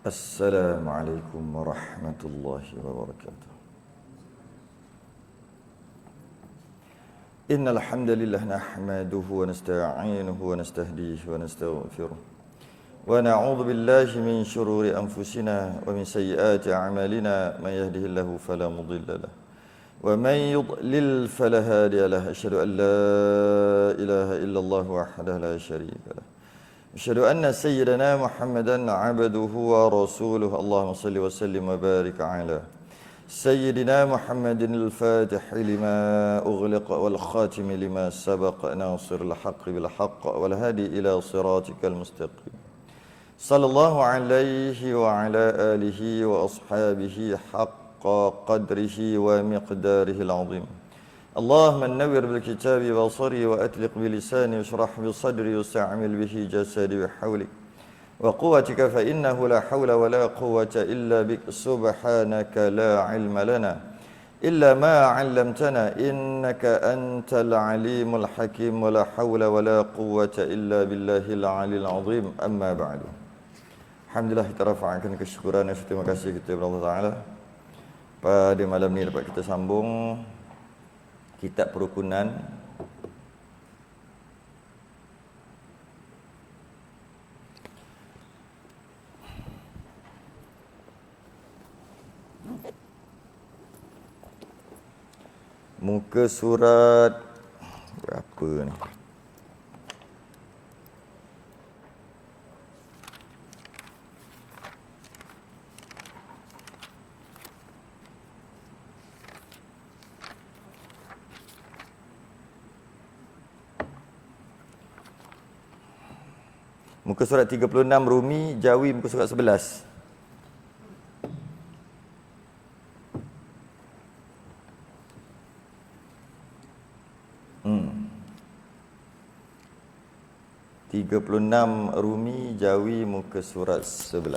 Assalamualaikum warahmatullahi wabarakatuh. Innal hamdalillah nahmaduhu wa nasta'inuhu wa nastahdihi wa nastaghfiruh. Wa na'udzu billahi min shururi anfusina wa min sayyiati a'malina. Man yahdihillahu fala mudilla lahu wa man yudlil fala hadiya lahu. Asyhadu an la ilaha illallah wahdahu la syarika lahu. Asyhadu anna sayyidana Muhammadan 'abduhu wa rasuluhu. Allahumma shalli wa sallim wa barik 'ala sayyidina Muhammadin al-fatih lima ughliqa wal khatim lima sabaqa nasiril haqqi bil haqq wal hadi ila siratikal mustaqim. Sallallahu alaihi wa ala alihi wa ashabihi haqqa qadrihi wa miqdarihi al-'azim. اللهم نور بالكتاب بصري وأطلق بلساني واشرح بصدري واستعمل به جسدي بحولك وقوتك فإنه لا حول ولا قوة إلا بك سبحانك لا علم لنا إلا ما علمتنا إنك أنت العليم الحكيم ولا حول ولا قوة إلا بالله العلي العظيم أما بعد. Alhamdulillah, kita rafa'kan kesyukuran dan terima kasih kita kepada Allah Ta'ala. Pada malam ni dapat kita sambung kitab perukunan muka surat berapa ni? Muka surat 36 Rumi, Jawi muka surat 11. Hmm. 36 Rumi, Jawi muka surat 11.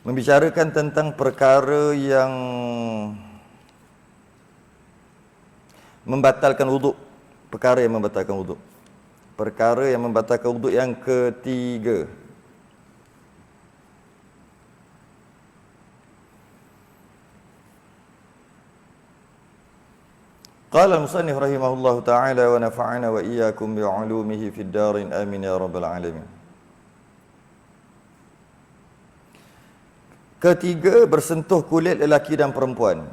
Membicarakan tentang perkara yang membatalkan wuduk. Perkara yang membatalkan wuduk. Perkara yang membatalkan wuduk yang ketiga. Qala al-musannif rahimahullahu ta'ala wa nafa'ana wa iyyakum bi'ulumihi fid darin amin ya rabbal alamin. Ketiga, bersentuh kulit lelaki dan perempuan.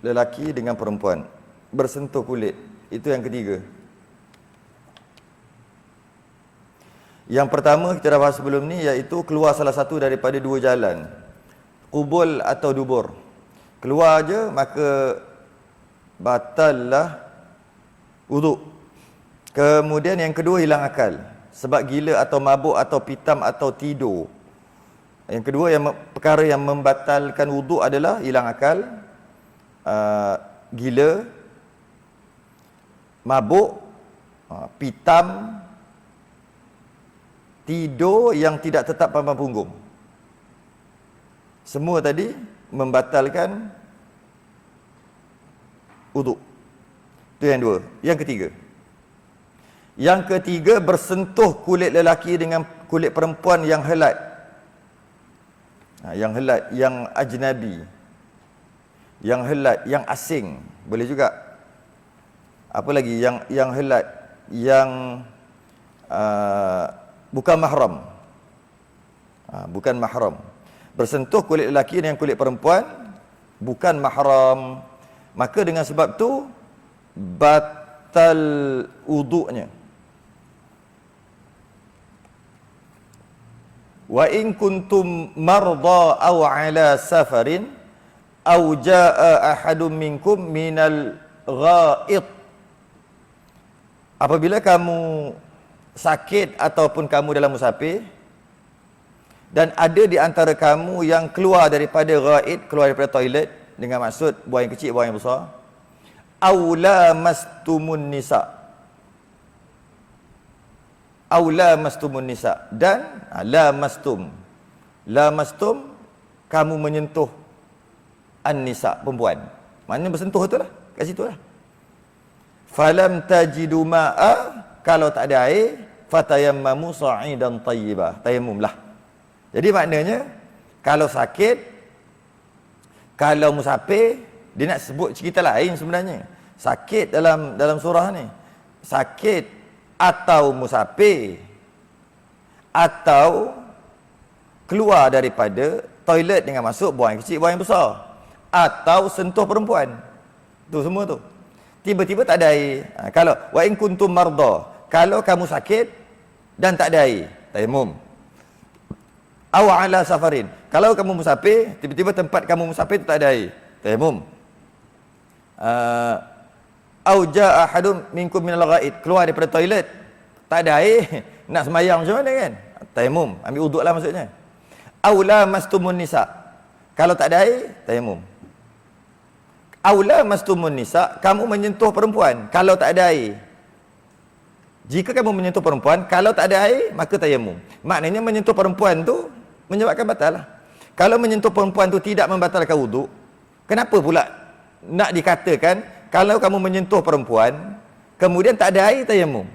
Lelaki dengan perempuan bersentuh kulit, itu yang ketiga. Yang pertama kita dah bahas sebelum ni, iaitu keluar salah satu daripada dua jalan, qubul atau dubur. Keluar aja maka batallah wuduk. Kemudian yang kedua, hilang akal sebab gila atau mabuk atau pitam atau tidur. Yang kedua, perkara yang membatalkan wuduk adalah hilang akal, gila, mabuk, pitam, tidur yang tidak tetap pada punggung. Semua tadi membatalkan wuduk. Itu yang dua. Yang ketiga. Yang ketiga, bersentuh kulit lelaki dengan kulit perempuan yang helat. Yang helat, yang ajnabi, yang helat, yang asing, boleh juga. Apa lagi yang helat, yang bukan mahram. Bukan mahram. Bersentuh kulit lelaki dengan kulit perempuan bukan mahram, maka dengan sebab tu batal wuduknya. Wa in kuntum marda aw ala safarin aw jaa ahadum minkum minal ghaid. Apabila kamu sakit ataupun kamu dalam musafir dan ada di antara kamu yang keluar daripada ghaid, keluar daripada toilet dengan maksud buang yang kecil, buang yang besar, aula mastumun nisa, aula mastumun nisa, dan la mastum kamu menyentuh an-nisa, perempuan. Maknanya bersentuh itulah, kat situ lah. Falam tajidu ma'a, kalau tak ada air, fatayammamu sa'idan tayyibah. Tayammumlah. Jadi maknanya, kalau sakit, kalau musafir, dia nak sebut cerita lain sebenarnya. Sakit dalam surah ni. Sakit atau musafir, atau keluar daripada toilet dengan masuk buang yang kecil, buang yang besar, atau sentuh perempuan. Tu semua tu. Tiba-tiba tak ada air. Kalau wa in kuntum marda, kalau kamu sakit dan tak ada air, tayammum. Aw ala safarin, kalau kamu musafir, tiba-tiba tempat kamu musafir tu tak ada air, tayammum. Aw jaa ahadun minkum minal ghaid, keluar daripada toilet, tak ada air, nak sembahyang macam mana kan? Tayammum, ambil wuduk lah maksudnya. Aw lamastumun nisa, kalau tak ada air, tayammum. Aw lamastumun nisa, kamu menyentuh perempuan, kalau tak ada air. Jika kamu menyentuh perempuan, kalau tak ada air, maka tayammum. Maknanya menyentuh perempuan tu menyebabkan batal lah. Kalau menyentuh perempuan tu tidak membatalkan wuduk, kenapa pula nak dikatakan kalau kamu menyentuh perempuan, kemudian tak ada air, tayammum?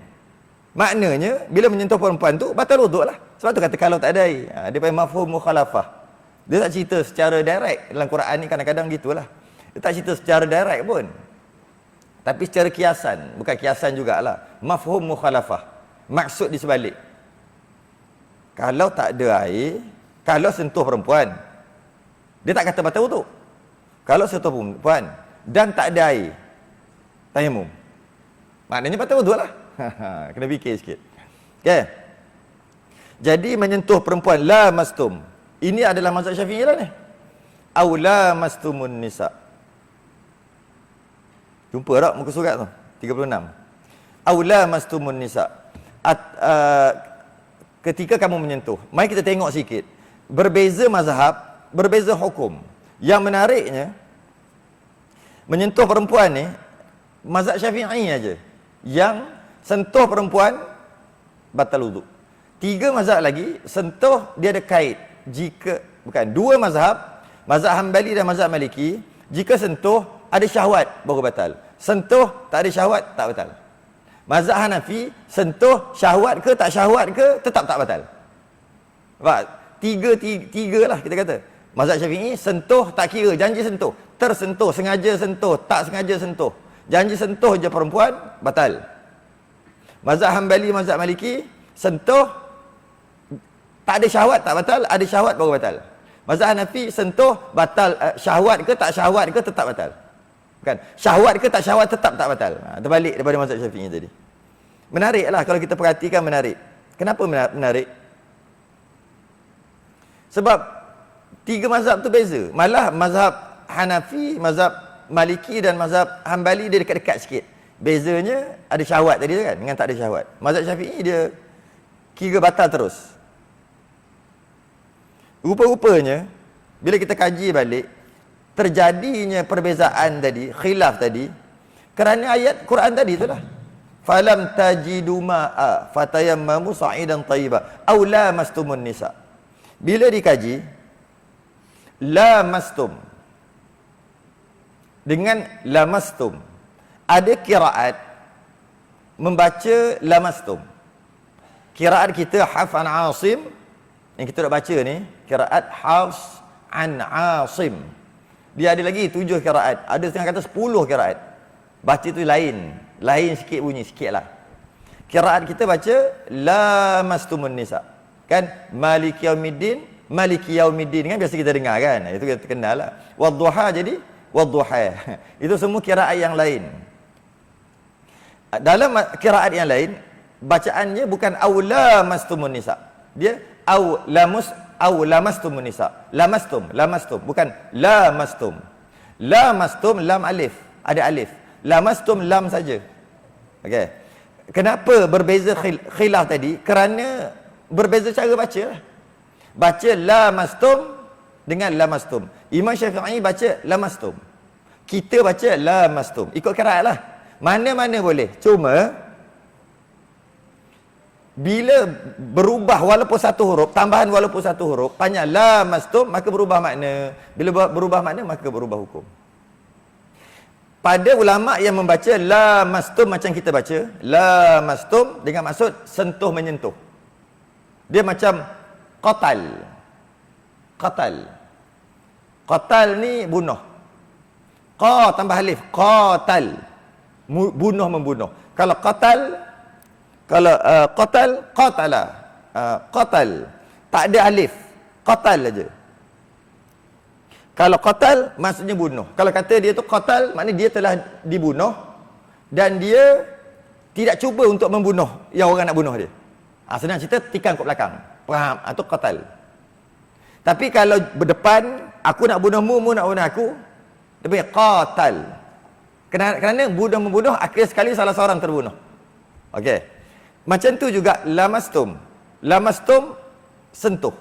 Maknanya, bila menyentuh perempuan tu, batal wuduk lah. Sebab tu kata kalau tak ada air. Dia panggil mafhum mukhalafah. Dia tak cerita secara direct. Dalam Quran ni kadang-kadang gitulah. Dia tak cerita secara direct pun. Tapi secara kiasan. Bukan kiasan jugalah. Mafhum mukhalafah. Maksud di sebalik. Kalau tak ada air, kalau sentuh perempuan, dia tak kata batal wuduk. Kalau sentuh perempuan dan tak ada air, tayammum. Maknanya batal wuduk lah. Kena fikir sikit. Okay. Jadi menyentuh perempuan, la mastum. Ini adalah mazhab Syafi'i lah ni. Aw la mastumun nisa. Jumpa tak muka surat tu? 36. Aw la mastumun nisa. Ketika kamu menyentuh. Mari kita tengok sikit. Berbeza mazhab, berbeza hukum. Yang menariknya, menyentuh perempuan ni, mazhab Syafi'i aja yang sentuh perempuan, batal wuduk. 3 mazhab lagi, sentuh dia ada kait. Jika, bukan, 2 mazhab, mazhab Hanbali dan mazhab Maliki, jika sentuh, ada syahwat, baru batal. Sentuh, tak ada syahwat, tak batal. Mazhab Hanafi, sentuh, syahwat ke, tak syahwat ke, tetap tak batal. Nampak? Tiga lah kita kata. Mazhab Syafi'i, sentuh, tak kira, janji sentuh. Tersentuh, sengaja sentuh, tak sengaja sentuh. Janji sentuh je perempuan, batal. Mazhab Hanbali, mazhab Maliki, sentuh, tak ada syahwat, tak batal. Ada syahwat, baru batal. Mazhab Hanafi, sentuh, batal. Syahwat ke, tak syahwat ke, tetap batal. Bukan, syahwat ke, tak syahwat, tetap tak batal. Terbalik daripada mazhab Syafi'i tadi. Menarik lah kalau kita perhatikan, menarik. Kenapa menarik? Sebab 3 mazhab tu beza. Malah mazhab Hanafi, mazhab Maliki dan mazhab Hanbali dia dekat-dekat sikit. Bezanya ada syahwat tadi kan dengan tak ada syahwat. Mazhab Syafi'i dia kira batal terus. Rupa-rupanya bila kita kaji balik, terjadinya perbezaan tadi, khilaf tadi, kerana ayat Quran tadi itulah. Falam tajidu ma'a fatayammamu sa'idan tayyiba aw lamastumun nisa. Bila dikaji lamastum dengan lamastum, ada qiraat membaca lamastum. Qiraat kita Hafs an Asim yang kita nak baca ni, qiraat Hafs an Asim. Dia ada lagi 7 qiraat, ada setengah kata 10 qiraat. Baca tu lain sikit bunyi sikitlah. Qiraat kita baca lamastumun nisa. Kan Maliki yaumiddin kan biasa kita dengar kan, itu kita kenal lah. Wadduha jadi wadduha. Itu semua qiraat yang lain. Dalam qiraat yang lain bacaannya bukan aula mastumun nisa, dia lamastumun nisa. Lamastum bukan lamastum. Lamastum lam alif, ada alif. Lamastum lam saja. Okey. Kenapa berbeza khilaf tadi? Kerana berbeza cara baca lah. Baca lamastum dengan lamastum. Imam Syafi'i baca lamastum. Kita baca lamastum. Ikut qiraat lah. Mana-mana boleh. Cuma bila berubah walaupun satu huruf, tambahan walaupun satu huruf, panjang lamastum, maka berubah makna. Bila berubah makna, maka berubah hukum. pada ulama yang membaca lamastum macam kita baca, lamastum dengan maksud sentuh menyentuh. Dia macam qatal. Qatal ni bunuh. Qa tambah alif, qatal. Bunuh membunuh. Kalau qatal, qatala. Qatal tak ada alif, qatal aja. Kalau qatal maksudnya bunuh. Kalau kata dia tu qatal, maknanya dia telah dibunuh dan dia tidak cuba untuk membunuh yang orang nak bunuh dia. Senang cerita, tikam kat belakang. Faham? Itu qatal. Tapi kalau berdepan, aku nak bunuhmu, mu nak bunuh aku, dia panggil qatal. Kerana membunuh, akhir sekali salah seorang terbunuh. Okey. Macam tu juga lamastum. Lamastum sentuh.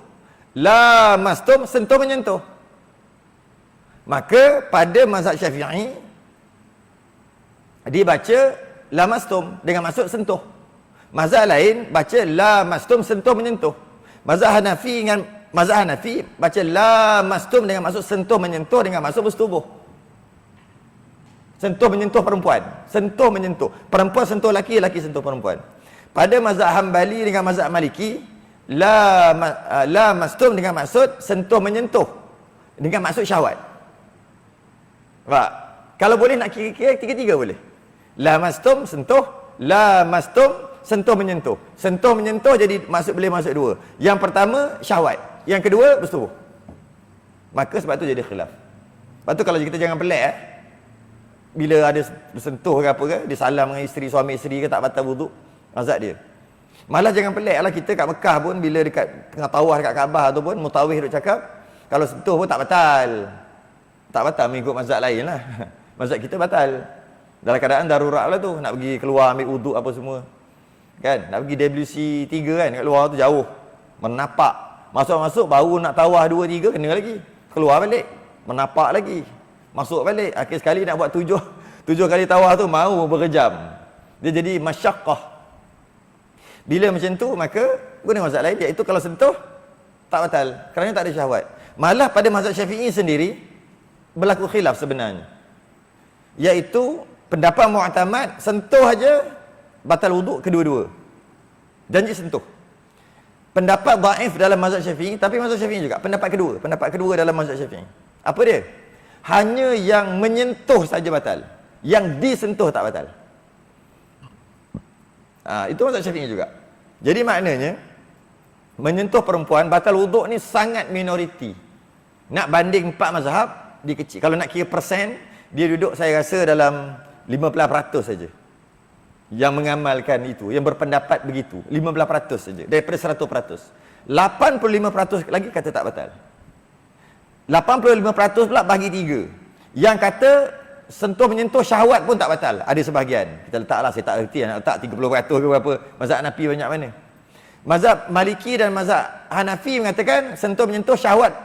Lamastum sentuh menyentuh. Maka pada mazhab Syafi'i dibaca lamastum dengan maksud sentuh. Mazhab lain baca lamastum sentuh menyentuh. Mazhab Hanafi baca lamastum dengan maksud sentuh menyentuh dengan maksud bersetubuh. Sentuh menyentuh perempuan, sentuh menyentuh. Perempuan sentuh laki, laki sentuh perempuan. Pada mazhab Hambali dengan mazhab Maliki, lamastum dengan maksud sentuh menyentuh dengan maksud syahwat. Pak, kalau boleh nak kira-kira tiga-tiga boleh. Lamastum sentuh, lamastum sentuh menyentuh. Sentuh menyentuh jadi boleh masuk dua. Yang pertama syahwat, yang kedua bersetubuh. Maka sebab tu jadi khilaf. Lepas tu kalau kita jangan pelik bila ada bersentuh ke apa ke, dia salam dengan isteri, suami isteri ke, tak batal wuduk, mazhab dia. Malah jangan pelik lah, kita kat Mekah pun bila dekat tengah tawaf dekat Kaabah tu pun mutawif duk cakap kalau sentuh pun tak batal. Tak batal mengikut mazhab lain lah. Mazhab kita batal. Dalam keadaan darurat lah tu, nak pergi keluar ambil wuduk apa semua. Kan? Nak pergi WC 3 kan, kat luar tu jauh. Menapak. Masuk-masuk baru nak tawaf 2 3 kena lagi. Keluar balik. Menapak lagi. Masuk balik. Akhir sekali nak buat 7 kali tawaf tu mau berjam. Dia jadi masyaqqah. Bila macam tu maka guna mazhab lain, iaitu kalau sentuh tak batal kerana tak ada syahwat. Malah pada mazhab Syafi'i sendiri berlaku khilaf sebenarnya, iaitu pendapat mu'tamad sentuh aja batal wuduk kedua-dua, janji sentuh. Pendapat dhaif dalam mazhab Syafi'i, tapi mazhab Syafi'i juga pendapat kedua dalam mazhab Syafi'i. Apa dia? Hanya yang menyentuh saja batal, yang disentuh tak batal. Itu mazhab Syafi'i juga. Jadi maknanya menyentuh perempuan batal wuduk ni sangat minoriti. Nak banding 4 mazhab dia kecil. Kalau nak kira persen, dia duduk saya rasa dalam 15% saja yang mengamalkan itu, yang berpendapat begitu. 15% saja daripada 100%. 85% lagi kata tak batal. 85% pula bagi 3. Yang kata sentuh menyentuh syahwat pun tak batal. Ada sebahagian. Kita letaklah, saya tak erti nak letak 30% ke berapa. Mazhab Hanafi banyak mana. Mazhab Maliki dan mazhab Hanafi mengatakan sentuh menyentuh syahwat,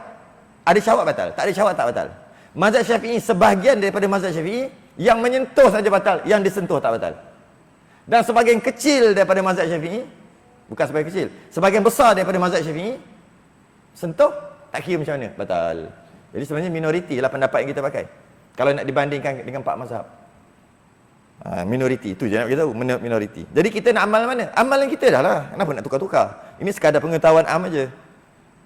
ada syahwat batal, tak ada syahwat tak batal. Mazhab Syafi'i, sebahagian daripada mazhab Syafi'i yang menyentuh saja batal, yang disentuh tak batal. Dan sebahagian kecil daripada mazhab Syafi'i, bukan sebahagian kecil, sebahagian besar daripada mazhab Syafi'i sentuh tak kira macam mana, batal. Jadi sebenarnya minoriti lah pendapat yang kita pakai kalau nak dibandingkan dengan 4 mazhab. Minoriti, itu je nak kita tahu, minoriti. Jadi kita nak amal mana? Amalan kita dah lah, kenapa nak tukar-tukar? Ini sekadar pengetahuan am aja.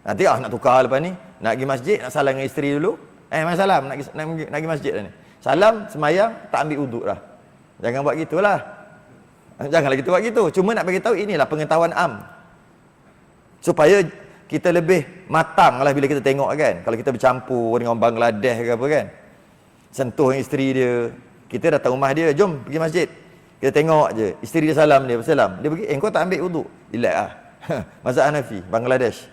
Nanti nak tukar lepas ni, nak pergi masjid, nak salam dengan isteri dulu. Mana salam, nak pergi masjid dah ni. Salam, semayang, tak ambil uduk dah. Jangan buat gitulah. Janganlah kita buat gitu. Cuma nak bagi tahu inilah pengetahuan am. Supaya kita lebih matang lah bila kita tengok kan. Kalau kita bercampur dengan orang Bangladesh ke apa kan. Sentuh dengan isteri dia. Kita datang rumah dia, jom pergi masjid. Kita tengok je. Isteri dia salam dia, bersalam. Dia pergi, kau tak ambil uduk. Relax lah. Mazhab Hanafi, Bangladesh.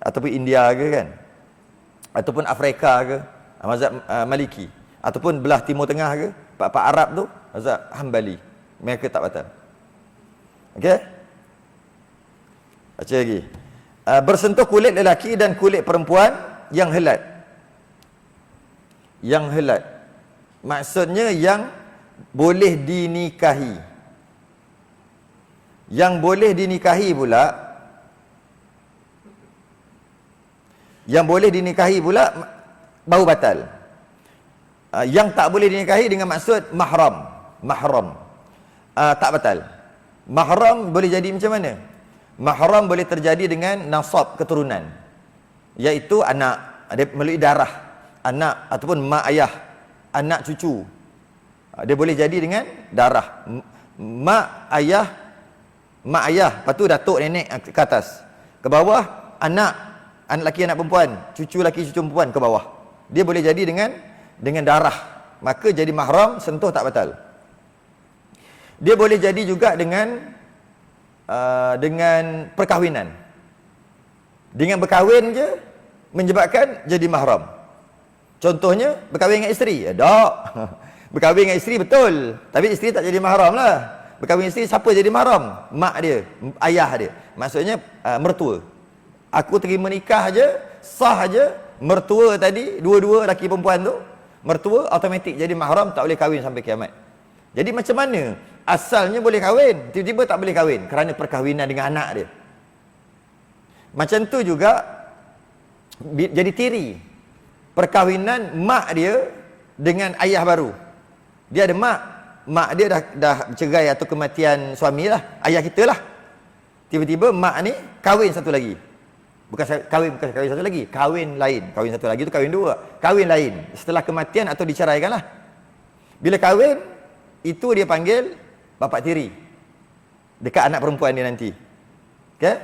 Ataupun India ke kan. Ataupun Afrika ke, mazhab Maliki. Ataupun belah Timur Tengah ke, Pak Arab tu, mazhab Hambali. Mereka tak batal. Okey? Baca lagi. Bersentuh kulit lelaki dan kulit perempuan yang helat. Yang helat. Maksudnya yang boleh dinikahi. Yang boleh dinikahi pula, baru batal. Yang tak boleh dinikahi dengan maksud mahram. Mahram tak batal. Mahram boleh jadi macam mana? Mahram boleh terjadi dengan nasab, keturunan, iaitu anak, dia melalui darah, anak ataupun mak ayah, anak cucu. Dia boleh jadi dengan darah. Mak ayah, lepas tu datuk nenek ke atas, ke bawah anak laki anak perempuan, cucu laki cucu perempuan ke bawah. Dia boleh jadi dengan darah, maka jadi mahram, sentuh tak batal. Dia boleh jadi juga dengan perkahwinan. Dengan berkahwin je menyebabkan jadi mahram. Contohnya berkahwin dengan isteri. Tak. Berkahwin dengan isteri betul, tapi isteri tak jadi mahram lah. Berkahwin isteri, siapa jadi mahram? Mak dia, ayah dia. Maksudnya mertua. Aku terima nikah je, sah je, mertua tadi, dua-dua laki perempuan tu, mertua automatik jadi mahram, tak boleh kahwin sampai kiamat. Jadi macam mana? Asalnya boleh kahwin, tiba-tiba tak boleh kahwin kerana perkahwinan dengan anak dia. Macam tu juga jadi tiri. Perkahwinan mak dia dengan ayah baru. Dia ada mak dia dah bercerai atau kematian suami lah, ayah kita lah. Tiba-tiba mak ni kahwin satu lagi. Bukan kahwin satu lagi, kahwin lain. Kahwin satu lagi tu kahwin dua. Kahwin lain setelah kematian atau diceraikan lah. Bila kahwin, itu dia panggil bapak tiri dekat anak perempuan dia nanti. Okay?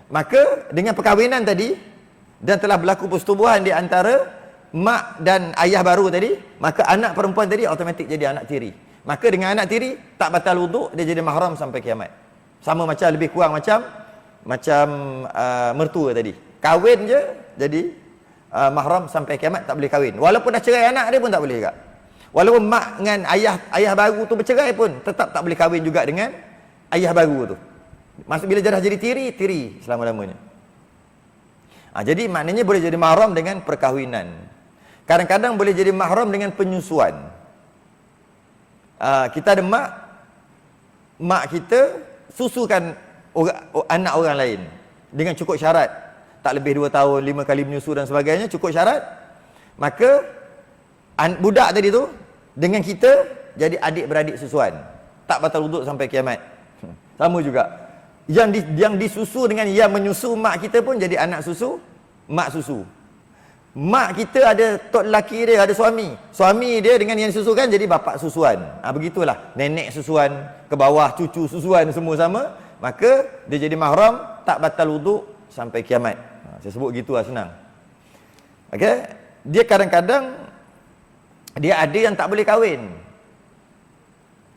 Maka dengan perkahwinan tadi dan telah berlaku persetubuhan di antara mak dan ayah baru tadi, maka anak perempuan tadi automatik jadi anak tiri. Maka dengan anak tiri tak batal wuduk, dia jadi mahram sampai kiamat. Sama macam, lebih kurang macam mertua tadi. Kahwin je jadi mahram sampai kiamat, tak boleh kahwin. Walaupun dah cerai anak dia pun tak boleh juga. Walaupun mak dengan ayah baru tu bercerai pun tetap tak boleh kahwin juga dengan ayah baru tu. Maksud bila dah jadi tiri selama-lamanya. Jadi maknanya boleh jadi mahram dengan perkahwinan. Kadang-kadang boleh jadi mahram dengan penyusuan. Kita ada mak kita susukan anak orang lain dengan cukup syarat, tak lebih 2 tahun, 5 kali menyusu dan sebagainya, cukup syarat. Maka budak tadi tu dengan kita jadi adik-beradik susuan, tak batal wuduk sampai kiamat. Sama juga yang disusu dengan yang menyusu mak kita pun jadi anak susu, mak susu. Mak kita ada tok lelaki dia, ada suami dia dengan yang disusukan jadi bapak susuan. Begitulah, nenek susuan, ke bawah cucu susuan, semua sama. Maka dia jadi mahram, tak batal wuduk sampai kiamat. Saya sebut gitulah, senang. Okey, dia kadang-kadang dia ada yang tak boleh kahwin,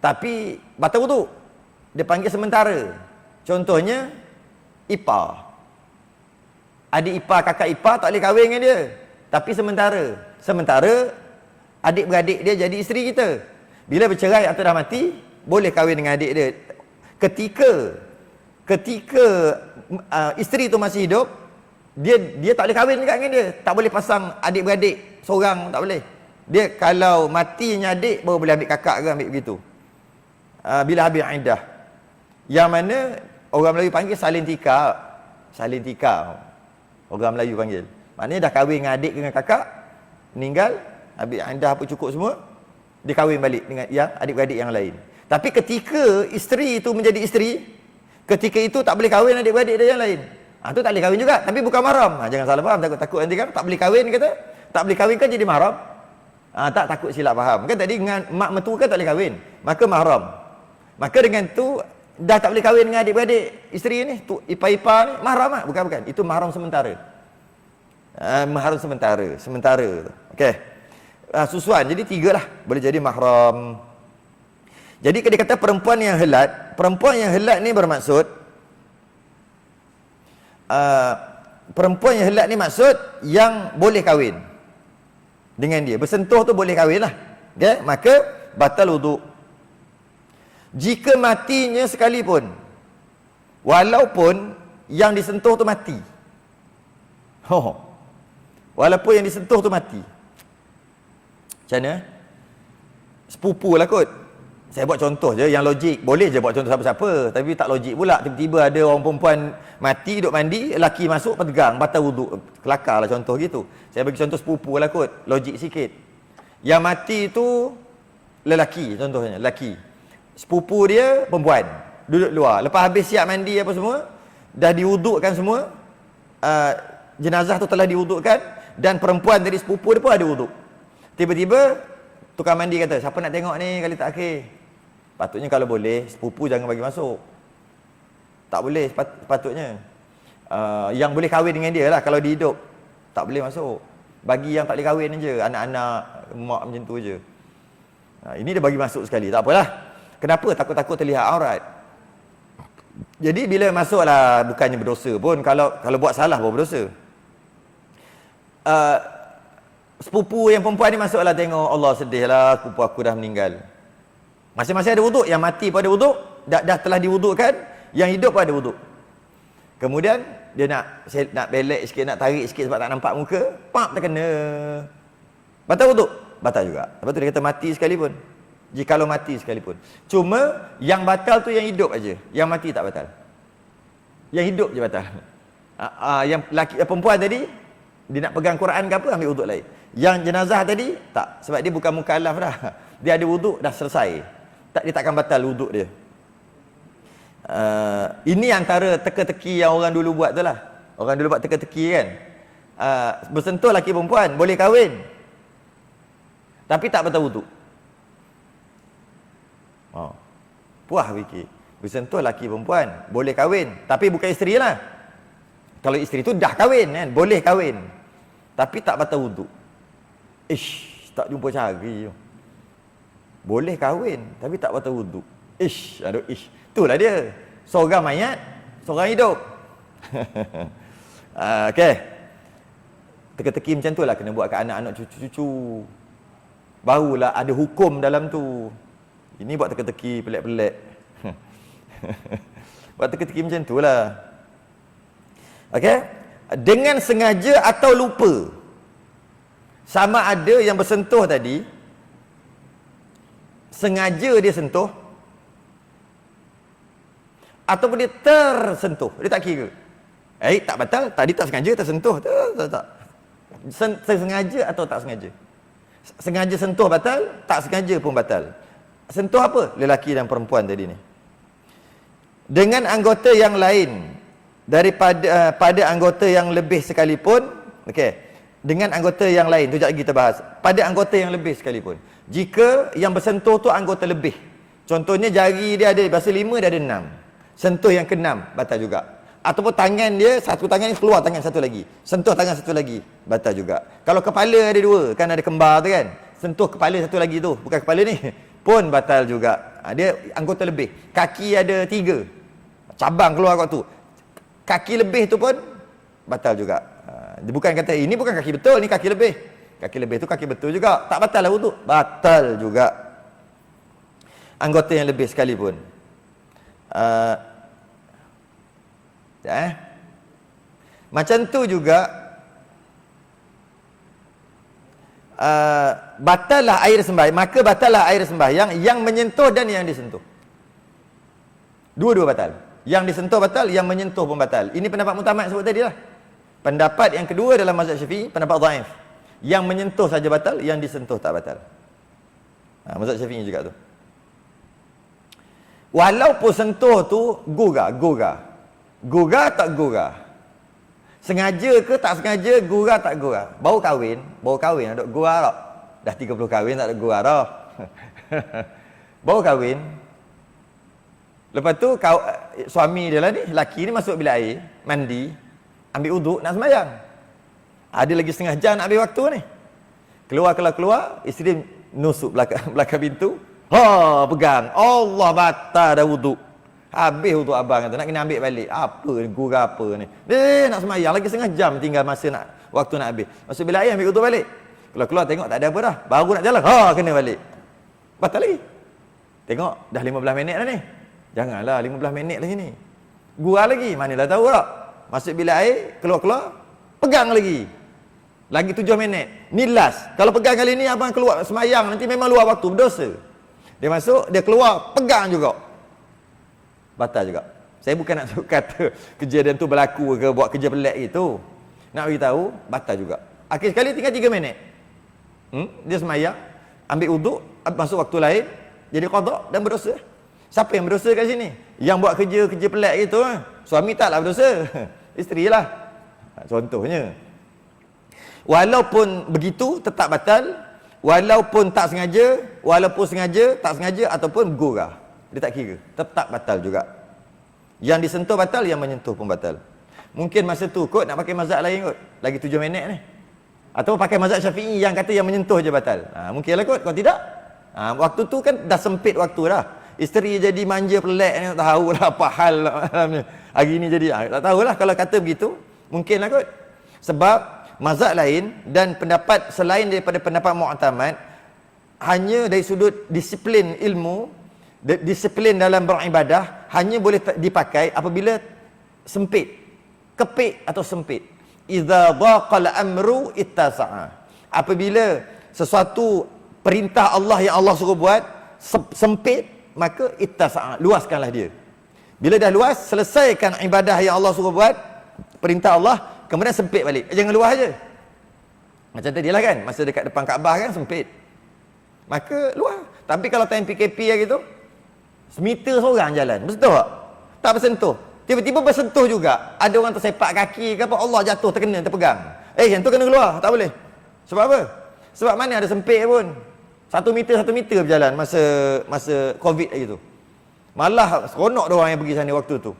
tapi batal wuduk. Dia panggil sementara. Contohnya ipar. Adik ipar, kakak ipar tak boleh kahwin dengan dia, tapi sementara adik-beradik dia jadi isteri kita. Bila bercerai atau dah mati, boleh kahwin dengan adik dia. Ketika isteri tu masih hidup, dia tak boleh kahwin juga dengan dia. Tak boleh pasang adik-beradik seorang, tak boleh. Dia kalau matinya adik baru boleh ambil kakak ke, ambil begitu. Bila habis iddah. Yang mana orang Melayu panggil salin tikar. Orang Melayu panggil. Maknanya dah kahwin dengan adik dengan kakak, meninggal, habis iddah apa cukup semua, dia kahwin balik dengan yang adik-beradik yang lain. Tapi ketika isteri itu menjadi isteri, ketika itu tak boleh kahwin adik-beradik dia yang lain. Tu tak boleh kahwin juga, tapi bukan mahram. Jangan salah faham, takut nanti kan tak boleh kahwin kata. Tak boleh kahwin kan jadi mahram. Takut silap faham. Kan tadi dengan mak mertua kan tak boleh kahwin, maka mahram. Maka dengan tu dah tak boleh kahwin dengan adik-beradik isteri ni, tu ipar-ipar ni mahram ah? Bukan. Itu mahram sementara. Mahram sementara. Okey. Susuan. Jadi 3 lah boleh jadi mahram. Jadi dia kata perempuan yang helat ni bermaksud perempuan yang helat ni maksud yang boleh kahwin dengan dia. Bersentuh tu boleh kahwin lah. Okay? Maka batal wuduk. Jika matinya sekalipun, walaupun yang disentuh tu mati. Walaupun yang disentuh tu mati. Macam mana? Sepupu lah kot. Saya buat contoh je yang logik. Boleh je buat contoh siapa-siapa, tapi tak logik pula. Tiba-tiba ada orang perempuan mati, duduk mandi, lelaki masuk, pegang, batal wuduk. Kelakar lah contoh gitu. Saya bagi contoh sepupu lah kot. Logik sikit. Yang mati itu lelaki, contohnya lelaki. Sepupu dia perempuan, duduk luar. Lepas habis siap mandi apa semua, dah diwudukkan semua, jenazah tu telah diwudukkan, dan perempuan dari sepupu dia pun ada wuduk. Tiba-tiba tukang mandi kata, siapa nak tengok ni kali terakhir? Patutnya kalau boleh, sepupu jangan bagi masuk. Tak boleh patutnya. Yang boleh kahwin dengan dia lah kalau dia hidup. Tak boleh masuk. Bagi yang tak boleh kahwin je, anak-anak, mak macam tu je. Ini dia bagi masuk sekali, tak apalah. Kenapa? Takut-takut terlihat aurat. Jadi bila masuklah, bukannya berdosa pun, kalau buat salah baru berdosa. Sepupu yang perempuan ni masuklah, tengok, Allah sedihlah, sepupu aku dah meninggal. Masing-masing ada wuduk, yang mati pun ada wuduk, dah telah diwudukkan, yang hidup pun ada wuduk. Kemudian dia nak belek sikit, nak tarik sikit sebab tak nampak muka, pap terkena. Batal wuduk? Batal juga. Lepas tu dia kata mati sekalipun. Jikalau mati sekalipun. Cuma yang batal tu yang hidup aja, yang mati tak batal. Yang hidup je batal. Yang lelaki, perempuan tadi dia nak pegang Quran ke apa, ambil wuduk lain. Yang jenazah tadi tak, sebab dia bukan mukallaf dah. Dia ada wuduk dah selesai. Dia takkan batal wuduk dia. Ini antara teka-teki yang orang dulu buat tu lah. Orang dulu buat teka-teki kan. Bersentuh lelaki perempuan boleh kahwin, tapi tak batal wuduk. Puah fikir. Bersentuh lelaki perempuan boleh kahwin, tapi bukan isteri lah. Kalau isteri tu dah kahwin kan, boleh kahwin, tapi tak batal wuduk. Tak jumpa cari. Boleh kahwin tapi tak batal wuduk. Aduh, itulah dia. Seorang mayat, seorang hidup. Okey. Teka-teki macam tu lah kena buat kat anak-anak cucu-cucu. Barulah ada hukum dalam tu. Ini buat teka-teki pelik-pelik. Buat teka-teki macam tu lah. Okey. Dengan sengaja atau lupa. Sama ada yang bersentuh tadi, sengaja dia sentuh, ataupun dia tersentuh, dia tak kira. Tak batal, tadi tak sengaja tersentuh. Tak. Sengaja atau tak sengaja. Sengaja sentuh batal, tak sengaja pun batal. Sentuh apa? Lelaki dan perempuan tadi ni. Dengan anggota yang lain daripada pada anggota yang lebih sekalipun, okey. Dengan anggota yang lain, tu sekejap lagi kita bahas. Pada anggota yang lebih sekalipun. Jika yang bersentuh tu anggota lebih. Contohnya jari dia ada, bahasa 5 dia ada 6. Sentuh yang ke-6, batal juga. Ataupun tangan dia, satu tangan ni keluar tangan satu lagi. Sentuh tangan satu lagi, batal juga. Kalau kepala ada 2, kan ada kembar tu kan. Sentuh kepala satu lagi tu, bukan kepala ni, pun batal juga. Dia anggota lebih. Kaki ada 3. Cabang keluar kat tu. Kaki lebih tu pun batal juga. Dia bukan kata ini bukan kaki betul, ni kaki lebih. Kaki lebih tu kaki betul juga. Tak batal lah wuduk. Batal juga. Anggota yang lebih sekalipun. Macam tu juga, batallah air sembahyang. Maka batallah air sembahyang yang menyentuh dan yang disentuh. Dua-dua batal. Yang disentuh batal, yang menyentuh pun batal. Ini pendapat mutamat sebut tadi lah. Pendapat yang kedua dalam mazhab Syafi'i, pendapat dhaif. Yang menyentuh saja batal, yang disentuh tak batal. Mazhab Syafi'i juga tu. Walaupun sentuh tu gurah. Gurah tak gurah. Sengaja ke tak sengaja, gurah tak gurah. Baru kahwin ada gurah tak? Dah 30 kahwin tak ada gurah dah. Baru kahwin. Lepas tu suami dia lah ni, laki ni masuk bilik air, mandi, ambil uduk nak sembahyang. Ada lagi setengah jam nak ambil waktu ni. Keluar, isteri nusuk belakang pintu. Pegang. Allah batal dah wuduk. Habis wuduk abang kata nak kena ambil balik. Apa ni, gurau apa ni? Nak sembahyang lagi setengah jam tinggal masa waktu nak habis. Masuk bilik air ambil wuduk balik. Keluar tengok tak ada apa dah. Baru nak jalan, kena balik. Batal lagi. Tengok dah 15 minit dah ni. Janganlah 15 minit lagi ni. Gurau lagi, manalah tahu tak. Masuk bilik air, keluar, pegang lagi. Lagi 7 minit. Ni last. Kalau pegang kali ni abang keluar semayang, nanti memang luar waktu, berdosa. Dia masuk, dia keluar, pegang juga. Batal juga. Saya bukan nak kata kejadian tu berlaku ke buat kerja pelik gitu. Nak beritahu, batal juga. Akhir sekali tinggal 3 minit. Dia semayang, ambil wuduk, masuk waktu lain, jadi qada dan berdosa. Siapa yang berdosa kat sini? Yang buat kerja pelik gitu. Suami taklah berdosa. Isteri lah. Contohnya. Walaupun begitu tetap batal, walaupun tak sengaja, walaupun sengaja, tak sengaja ataupun gurah. Dia tak kira. Tetap batal juga. Yang disentuh batal, yang menyentuh pun batal. Mungkin masa tu kot nak pakai mazhab lain kot. Lagi 7 minit ni. Atau pakai mazhab Syafi'i yang kata yang menyentuh je batal. Mungkinlah kot. Kalau tidak, waktu tu kan dah sempit waktu dah. Isteri jadi manja pelik ni, tak tahulah apa hal hari ni jadi. Tak tahulah kalau kata begitu. Mungkinlah kot. Sebab mazhab lain dan pendapat selain daripada pendapat mu'tamad hanya dari sudut disiplin ilmu, disiplin dalam beribadah hanya boleh dipakai apabila sempit, kepit atau sempit. Idza dhaqal amru ittasa'a. Apabila sesuatu perintah Allah yang Allah suruh buat sempit, maka ittasa'a, luaskanlah dia. Bila dah luas, selesaikan ibadah yang Allah suruh buat, perintah Allah, kemudian sempit balik. Jangan luas aja. Macam tadilah kan, masa dekat depan Kaabah kan sempit. Maka luas. Tapi kalau time PKP hari tu, semeter seorang jalan, bersentuh tak? Tak bersentuh. Tiba-tiba bersentuh juga. Ada orang tersepak kaki ke apa, Allah jatuh, terkena, terpegang. yang tu kena keluar, tak boleh. Sebab apa? Sebab mana ada sempit pun. 1 meter berjalan masa Covid lagi tu. Malah seronok dia orang yang pergi sana waktu tu.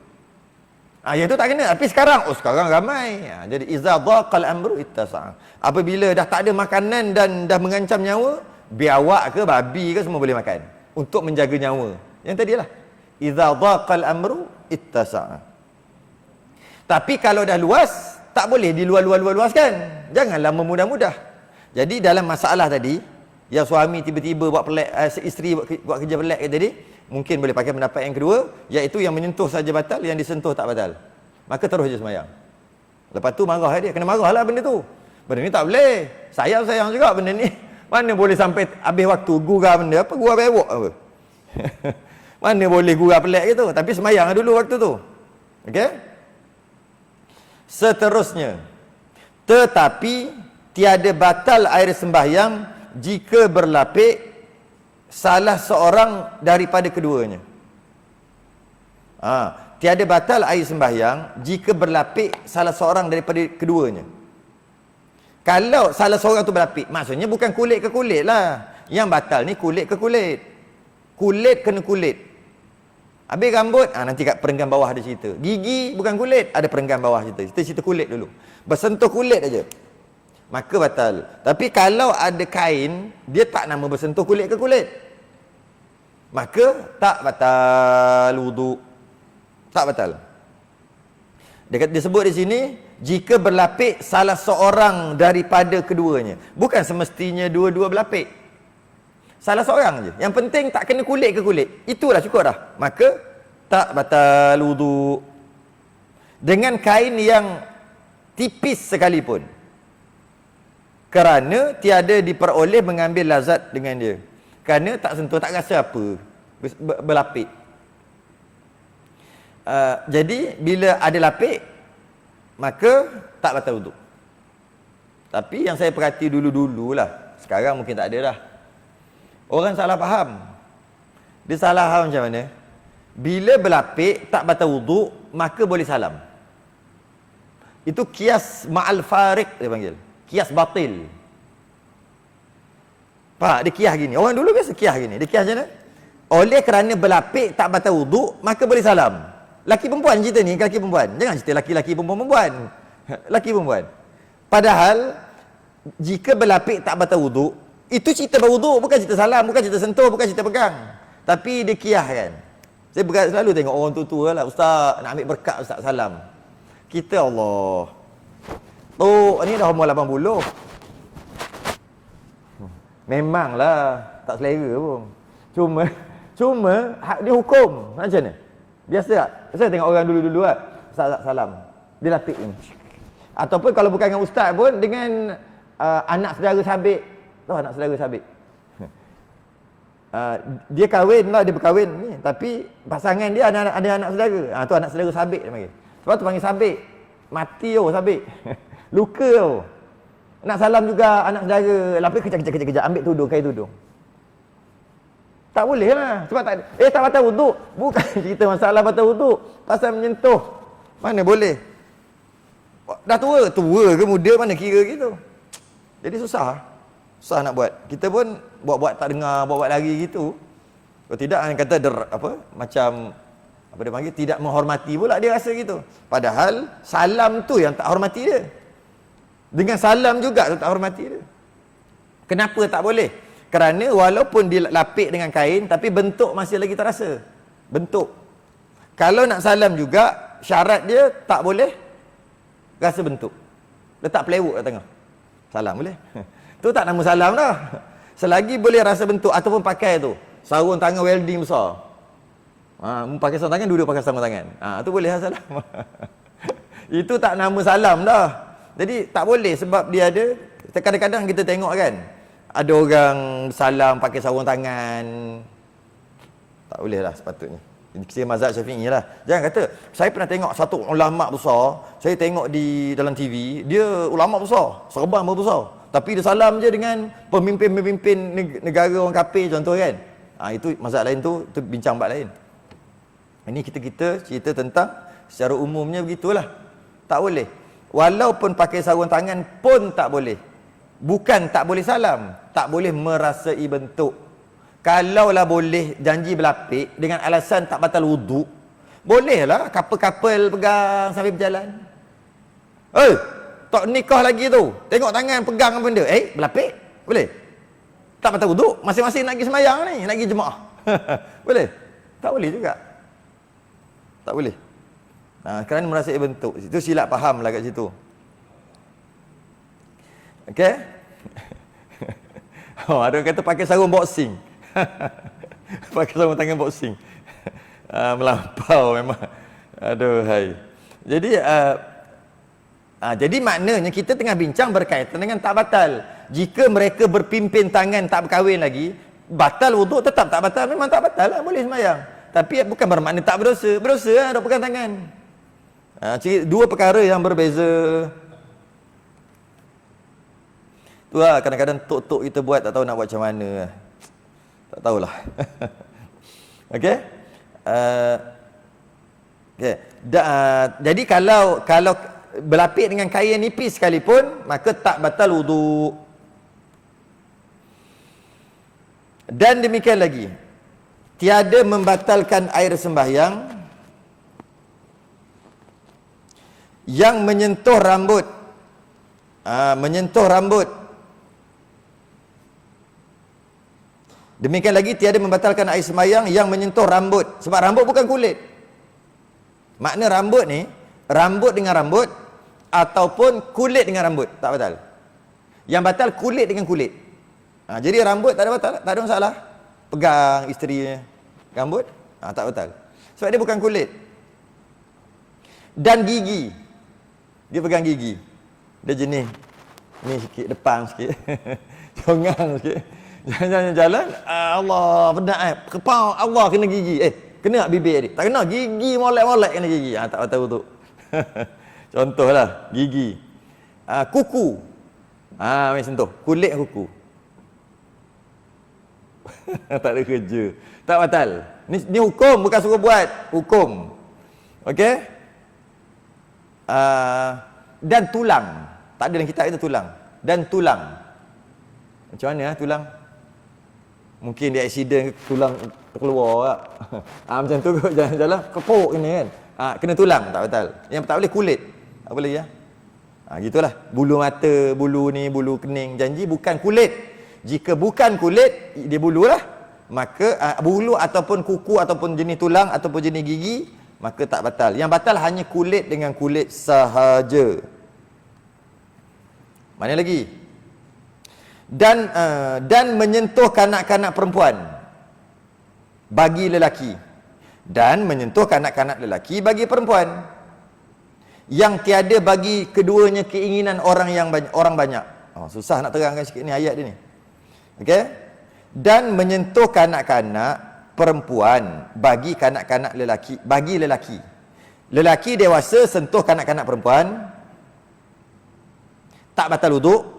Yang tu tak kena. Tapi sekarang ramai. Jadi iza dhaqal amru ittasa'a. Apabila dah tak ada makanan dan dah mengancam nyawa, biawak ke babi ke semua boleh makan untuk menjaga nyawa. Yang tadilah. Iza dhaqal amru ittasa'a. Tapi kalau dah luas, tak boleh diluar-luaskan. Janganlah memudah-mudah. Jadi dalam masalah tadi, yang suami tiba-tiba buat pelik, isteri buat kerja pelik tadi, mungkin boleh pakai pendapat yang kedua, iaitu yang menyentuh saja batal, yang disentuh tak batal. Maka terus je sembahyang. Lepas tu marah dia, kena marahlah benda tu. Benda ni tak boleh. Sayang juga benda ni. Mana boleh sampai habis waktu gurau benda apa, gurau bewok apa. Mana boleh gurau pelik gitu. Tapi sembahyang dulu waktu tu. Okey? Seterusnya, tetapi tiada batal air sembahyang jika berlapik salah seorang daripada keduanya. Tiada batal air sembahyang jika berlapik salah seorang daripada keduanya. Kalau salah seorang tu berlapik, maksudnya bukan kulit ke kulit lah. Yang batal ni kulit ke kulit. Kulit kena kulit. Habis rambut, nanti kat perenggan bawah ada cerita. Gigi bukan kulit, ada perenggan bawah cerita. Kita cerita kulit dulu. Bersentuh kulit aja, maka batal. Tapi kalau ada kain, dia tak nama bersentuh kulit ke kulit, maka tak batal wudu. Tak batal. Dia sebut di sini, jika berlapik salah seorang daripada keduanya. Bukan semestinya dua-dua berlapik. Salah seorang je. Yang penting tak kena kulit ke kulit. Itulah cukup dah. Maka tak batal wudu. Dengan kain yang tipis sekalipun. Kerana tiada diperoleh mengambil lazat dengan dia. Kerana tak sentuh, tak rasa apa. Berlapik. Jadi bila ada lapik, maka tak batal wudu. Tapi yang saya perhati dulu-dululah. Sekarang mungkin tak ada dah. Orang salah faham. Dia salah faham macam mana? Bila berlapik tak batal wudu, maka boleh salam. Itu kias ma'al farik dia panggil. Kias batil. Dia kias gini. Orang dulu biasa kias gini. Dia kias macam mana? Oleh kerana berlapik tak batal wudu, maka boleh salam. Laki perempuan cerita ni, laki perempuan. Jangan cerita laki-laki perempuan. Laki perempuan. Padahal jika berlapik tak batal wudu, itu cerita berwudu, bukan cerita salam, bukan cerita sentuh, bukan cerita pegang. Tapi dia kias kan. Saya selalu tengok orang tua-tua lah, ustaz nak ambil berkat, ustaz salam. Kita Allah. Ni dah umur 80. Memanglah tak selera pun. Cuma dia hukum macam mana? Biasa tak? Saya tengok orang dulu-dulu lah, ustaz salam. Dia lapik ni. Ataupun kalau bukan dengan ustaz pun, dengan anak saudara sabik. Tahu anak saudara sabik? Dia kahwin lah, dia berkahwin ni. Tapi pasangan dia ada anak saudara. Tu anak saudara sabik dia panggil. Sebab tu panggil sabik. Mati sabik. Luka Nak salam juga anak saudara. Lapik kejap. Ambil tudung, kain tudung. Tak boleh lah. Sebab tak batal wuduk. Bukan cerita masalah batal wuduk. Pasal menyentuh. Mana boleh? Dah tua ke muda mana kira gitu. Jadi susah nak buat. Kita pun buat-buat tak dengar, buat-buat lari gitu. Kalau tidak yang kata macam apa dia panggil, tidak menghormati pula dia rasa gitu. Padahal salam tu yang tak hormati dia. Dengan salam juga tu tak hormati dia. Kenapa tak boleh? Kerana walaupun dilapik dengan kain, tapi bentuk masih lagi terasa. Bentuk. Kalau nak salam juga, syarat dia tak boleh rasa bentuk. Letak plywood kat tengah. Salam boleh. Tu tak nama salam dah. Selagi boleh rasa bentuk ataupun pakai tu sarung tangan welding besar. Pakai sarung tangan, dua-dua pakai sarung tangan. Tu boleh lah salam. Itu tak nama salam dah. Jadi tak boleh sebab dia ada, kadang-kadang kita tengok kan, ada orang salam pakai sarung tangan. Tak boleh lah sepatutnya. Ini mazhab Syafi'i lah. Jangan kata, saya pernah tengok satu ulama besar, saya tengok di dalam TV, dia ulama besar, serban besar. Tapi dia salam je dengan pemimpin-pemimpin negara orang kafir contoh kan. Itu mazhab lain tu bincang bab lain. Ini kita cerita tentang secara umumnya begitulah. Tak boleh. Walaupun pakai sarung tangan pun tak boleh. Bukan tak boleh salam, tak boleh merasai bentuk. Kalaulah boleh janji berlapik dengan alasan tak batal wuduk, bolehlah couple-couple pegang sambil berjalan. Tak nikah lagi tu, tengok tangan pegang apa benda, berlapik, boleh? Tak batal wuduk, masing-masing nak pergi semayang ni, nak pergi jemaah. Boleh? Tak boleh juga. Tak boleh. Kerana merasai bentuk, itu silap faham lah kat situ. Okey? Ada orang kata pakai sarung boxing. Pakai sarung tangan boxing. Melampau memang. Aduhai. Jadi maknanya kita tengah bincang berkaitan dengan tak batal. Jika mereka berpimpin tangan tak berkahwin lagi, batal wuduk tetap tak batal. Memang tak batal lah, boleh sembahyang. Tapi bukan bermakna tak berdosa. Berdosa lah, dok pegang tangan. Dua perkara yang berbeza. Tu lah kadang-kadang tok-tok kita buat tak tahu nak buat macam mana. Tak tahulah. Okey? Jadi kalau berlapik dengan kain nipis sekalipun, maka tak batal wuduk. Dan demikian lagi, tiada membatalkan air sembahyang yang menyentuh rambut. Menyentuh rambut. Demikian lagi tiada membatalkan air sembahyang yang menyentuh rambut. Sebab rambut bukan kulit. Makna rambut ni, rambut dengan rambut ataupun kulit dengan rambut, tak batal. Yang batal kulit dengan kulit. Jadi rambut tak ada batal, tak ada masalah. Pegang isteri rambut, tak batal. Sebab dia bukan kulit. Dan gigi. Dia pegang gigi. Dia jenis ni sikit, depan sikit. Congang sikit. Jangan jalan, Allah penat kepau, Allah kena gigi. Kena tak bibir dia? Tak kena, gigi molek-molek kena gigi. Tak tahu tu. Contohlah, gigi. Kuku. Main sentuh, kulit kuku. Tak ada kerja. Tak batal. Ni hukum, bukan suruh buat. Hukum. Okey? Dan tulang. Tak ada dalam kitab itu tulang. Dan tulang. Macam mana tulang? Mungkin dia aksiden tulang terkeluar tak? Macam tu kot, jalan-jalan kepuk kena kan. Kena tulang tak batal. Yang tak boleh kulit. Apa lagi ya? Gitulah. Bulu mata, bulu ni, bulu kening. Janji bukan kulit. Jika bukan kulit, dia bulu lah. Maka bulu ataupun kuku ataupun jenis tulang ataupun jenis gigi, maka tak batal. Yang batal hanya kulit dengan kulit sahaja. Mana lagi? Dan menyentuh kanak-kanak perempuan bagi lelaki, dan menyentuh kanak-kanak lelaki bagi perempuan, yang tiada bagi keduanya keinginan orang banyak. Susah nak terangkan sikit ni ayat dia ni. Okey? Dan menyentuh kanak-kanak perempuan bagi kanak-kanak lelaki, bagi lelaki. Lelaki dewasa sentuh kanak-kanak perempuan, tak batal wuduk.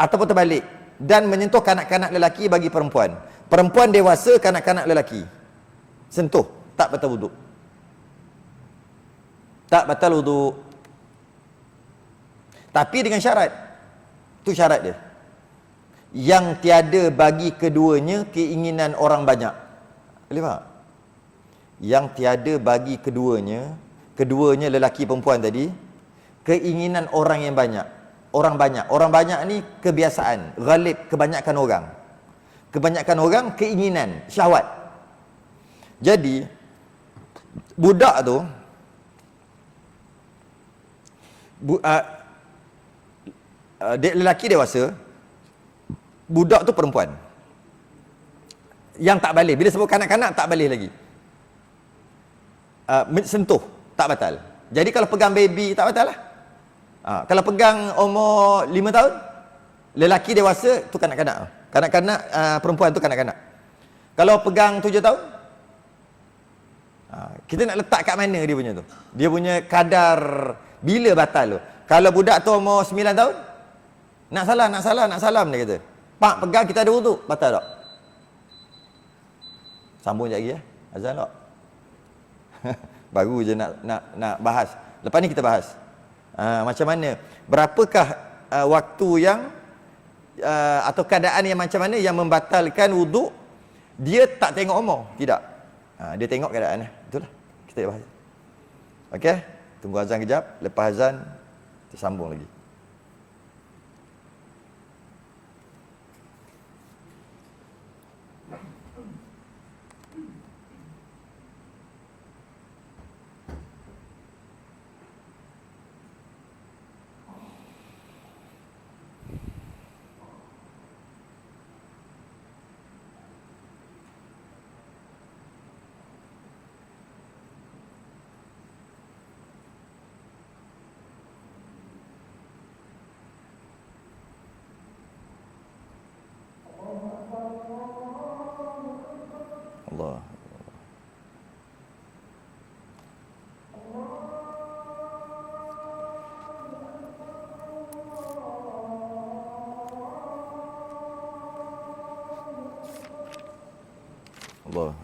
Ataupun terbalik, dan menyentuh kanak-kanak lelaki bagi perempuan. Perempuan dewasa, kanak-kanak lelaki sentuh, tak batal wuduk. Tak batal wuduk. Tapi dengan syarat. Itu syarat dia. Yang tiada bagi keduanya keinginan orang banyak. Boleh faham? Yang tiada bagi keduanya lelaki perempuan tadi, keinginan orang yang banyak. Orang banyak ni kebiasaan, ghalib, kebanyakan orang. Kebanyakan orang keinginan, syahwat. Jadi budak tu lelaki dewasa, budak tu perempuan yang tak balik. Bila sebut kanak-kanak tak balik lagi. Sentuh tak batal. Jadi kalau pegang baby tak batal lah. Kalau pegang umur 5 tahun, lelaki dewasa tu kanak-kanak. Kanak-kanak, perempuan tu kanak-kanak. Kalau pegang 7 tahun, kita nak letak kat mana dia punya tu? Dia punya kadar bila batal tu. Kalau budak tu umur 9 tahun, nak salam dia kata. Pak pegang, kita ada wuduk, batal tak? Sambung sekejap lagi azan tak? Baru je nak bahas. Lepas ni kita bahas. Macam mana? Berapakah waktu yang atau keadaan yang macam mana yang membatalkan wuduk? Dia tak tengok umur, tidak. Dia tengok keadaan. Itulah. Kita bahas. Okey? Tunggu azan kejap. Lepas azan kita sambung lagi. Allah. Allah.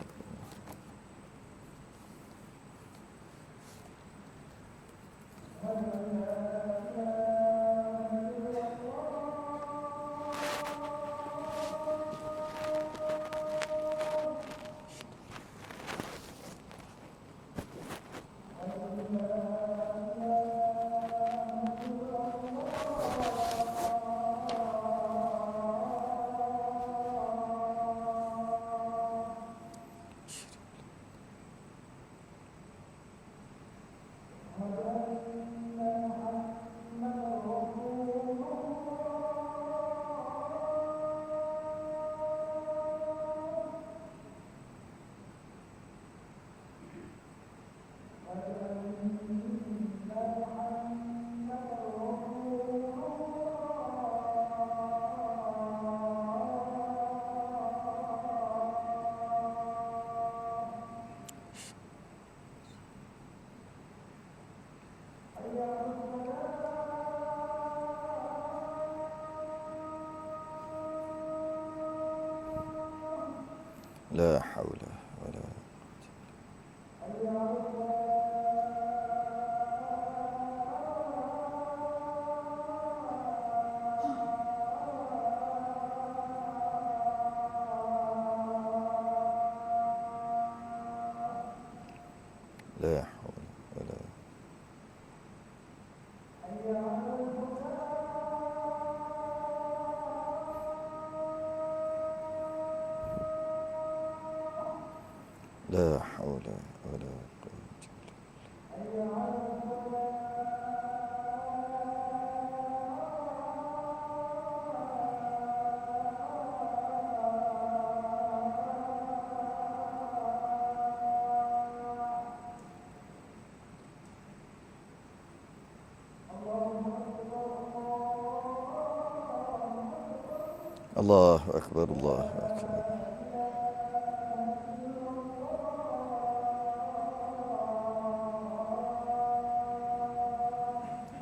La haula wala la haula wala la haula wala quwwata Allahu akbar, Allahu akbar.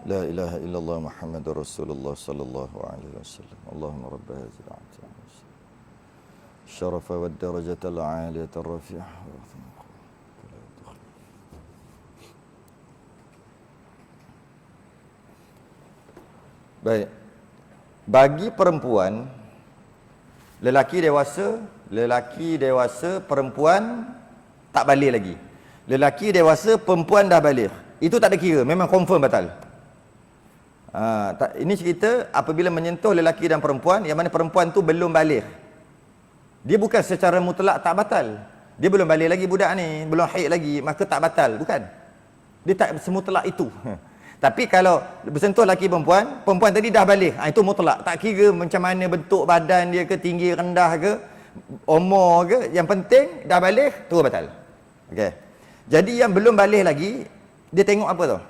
La ilaha illallah Muhammadur Rasulullah sallallahu alaihi wasallam. Allahumma rabb hadhihi al-'ati الشرف والدرجة العالية الرفيعة. Baik. Bagi perempuan, lelaki dewasa, perempuan tak balik lagi. Lelaki dewasa, perempuan dah balik. Itu tak ada kira, memang confirm batal. Ini cerita apabila menyentuh lelaki dan perempuan, yang mana perempuan tu belum balik. Dia bukan secara mutlak tak batal. Dia belum balik lagi budak ni, belum haid lagi, maka tak batal. Bukan. Dia tak semutlak itu. Tapi kalau bersentuh lelaki perempuan, perempuan tadi dah balik, itu mutlak. Tak kira macam mana bentuk badan dia ke, tinggi rendah ke, umur ke, yang penting dah balik, terus batal. Okey. Jadi yang belum balik lagi, dia tengok apa tau?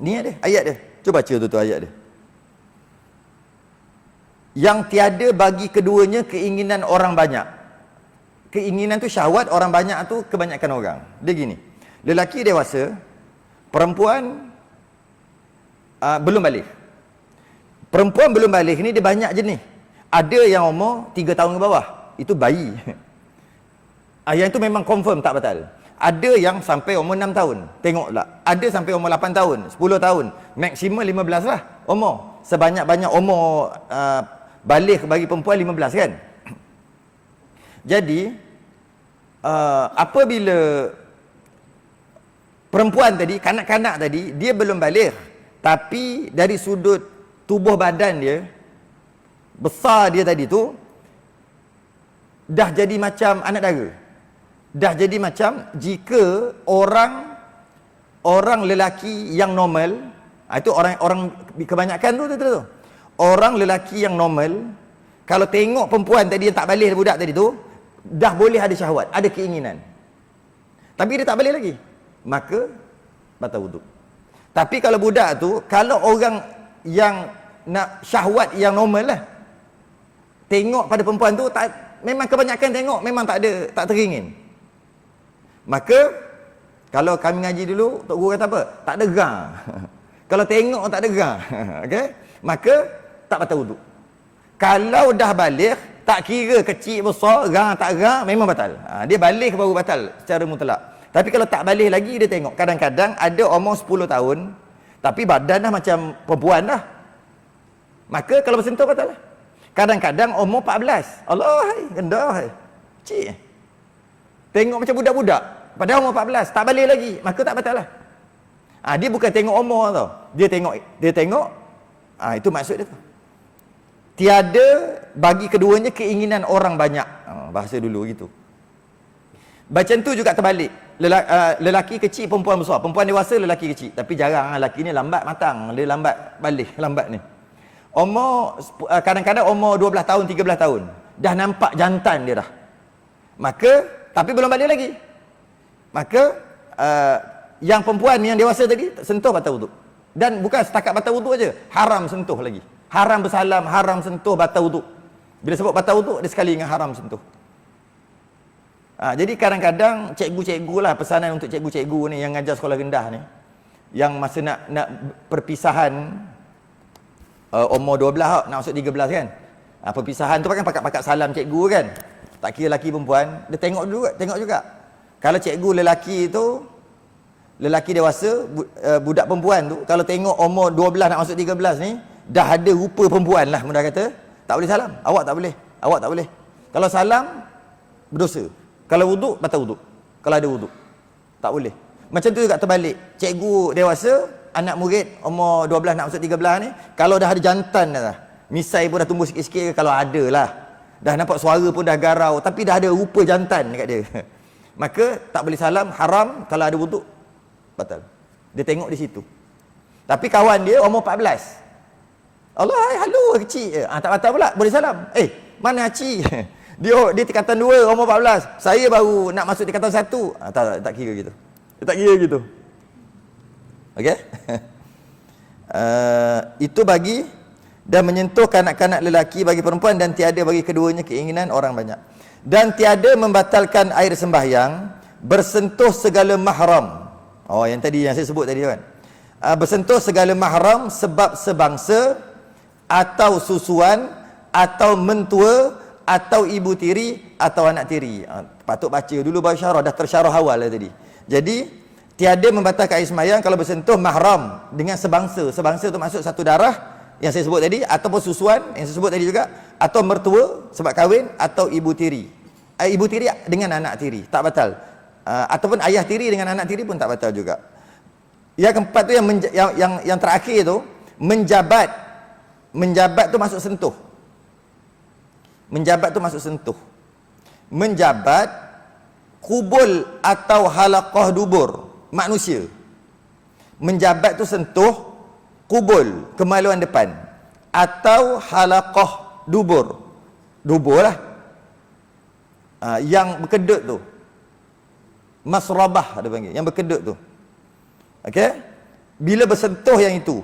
Ni ada ayat dia. Cuba baca tu ayat dia. Yang tiada bagi keduanya keinginan orang banyak. Keinginan tu syahwat orang banyak tu kebanyakan orang. Dia gini. Lelaki dewasa, perempuan belum balik. Perempuan belum balik ni dia banyak jenis. Ada yang umur 3 tahun ke bawah, itu bayi. Yang itu memang confirm tak batal. Ada yang sampai umur 6 tahun, tengoklah. Ada sampai umur 8 tahun, 10 tahun, maksimum 15 lah umur. Sebanyak-banyak umur balik bagi perempuan 15 kan. Jadi apabila perempuan tadi, kanak-kanak tadi, dia belum balik, tapi dari sudut tubuh badan dia, besar dia tadi tu, dah jadi macam anak dara. Dah jadi macam jika orang lelaki yang normal, itu orang kebanyakan tu. Orang lelaki yang normal, kalau tengok perempuan tadi yang tak balik budak tadi tu, dah boleh ada syahwat, ada keinginan. Tapi dia tak balik lagi, maka batal wuduk. Tapi kalau budak tu, kalau orang yang nak syahwat yang normal lah, tengok pada perempuan tu, memang kebanyakan tengok, memang tak teringin. Maka, kalau kami ngaji dulu, Tok Guru kata apa? Tak ada gerang. Kalau tengok tak ada gerang. Okay? Maka, tak batal wuduk. Kalau dah balik, tak kira kecil, besar, gerang, tak gerang, memang batal. Dia balik baru batal secara mutlak. Tapi kalau tak balik lagi, dia tengok. Kadang-kadang ada umur 10 tahun, tapi badan dah macam perempuan dah. Maka kalau bersentuh batal lah. Kadang-kadang umur 14. Allah, rendah. Cik. Tengok macam budak-budak. Padahal umur 14. Tak balik lagi. Maka tak batal lah. Dia bukan tengok umur tau. Dia tengok. Itu maksud dia tu. Tiada bagi keduanya keinginan orang banyak. Bahasa dulu gitu. Macam tu juga terbalik. Lelaki kecil, perempuan besar. Perempuan dewasa, lelaki kecil. Tapi jarang lelaki ni lambat matang. Dia lambat balik. Lambat ni. Kadang-kadang umur 12 tahun, 13 tahun. Dah nampak jantan dia dah. Maka, tapi belum balik lagi. Maka, yang perempuan yang dewasa tadi, sentuh batal wuduk. Dan bukan setakat batal wuduk aja, haram sentuh lagi. Haram bersalam, haram sentuh, batal wuduk. Bila sebut batal wuduk, dia sekali dengan haram sentuh. Jadi kadang-kadang cikgu-cikgu lah, pesanan untuk cikgu-cikgu ni yang ngajar sekolah rendah ni, yang masa nak perpisahan umur 12 nak masuk 13 kan, perpisahan tu kan pakat salam cikgu kan, tak kira lelaki perempuan, dia tengok juga. Kalau cikgu lelaki dewasa, budak perempuan tu, kalau tengok umur 12 nak masuk 13 ni, dah ada rupa perempuan lah, mudah kata, tak boleh salam. Awak tak boleh. Kalau salam, berdosa. Kalau wuduk, batal wuduk. Kalau ada wuduk, tak boleh. Macam tu juga terbalik. Cikgu dewasa, anak murid umur 12 nak masuk 13 ni, kalau dah ada jantan dah, misai pun dah tumbuh sikit-sikit, kalau ada lah, dah nampak suara pun dah garau, tapi dah ada rupa jantan dekat dia, maka tak boleh salam, haram. Kalau ada wuduk, batal. Dia tengok di situ. Tapi kawan dia umur 14, Allah, halu kecil, tak batal pula, boleh salam. Mana Haci? Dia tingkatan 2, umur 14. Saya baru nak masuk tingkatan 1. Tak kira gitu. Tak kira gitu. Okey? Itu bagi dan menyentuh kanak-kanak lelaki bagi perempuan, dan tiada bagi keduanya keinginan orang banyak. Dan tiada membatalkan air sembahyang bersentuh segala mahram. Yang tadi yang saya sebut tadi kan. Bersentuh segala mahram sebab sebangsa atau susuan atau mentua atau ibu tiri atau anak tiri. Patut baca dulu baru syarah, dah tersyarah awal lah tadi. Jadi tiada membatalkan air sembahyang kalau bersentuh mahram dengan sebangsa. Sebangsa tu maksud satu darah yang saya sebut tadi, ataupun susuan yang saya sebut tadi juga, atau mertua sebab kahwin, atau ibu tiri. Ibu tiri dengan anak tiri tak batal. Ataupun ayah tiri dengan anak tiri pun tak batal juga. Yang keempat tu yang terakhir tu menjabat. Menjabat tu masuk sentuh. Menjabat tu masuk sentuh. Menjabat kubul atau halaqah dubur manusia. Menjabat tu sentuh kubul, kemaluan depan, atau halaqah dubur. Dubur lah. Yang berkedut tu. Masrabah ada panggil, yang berkedut tu. Okey? Bila bersentuh yang itu,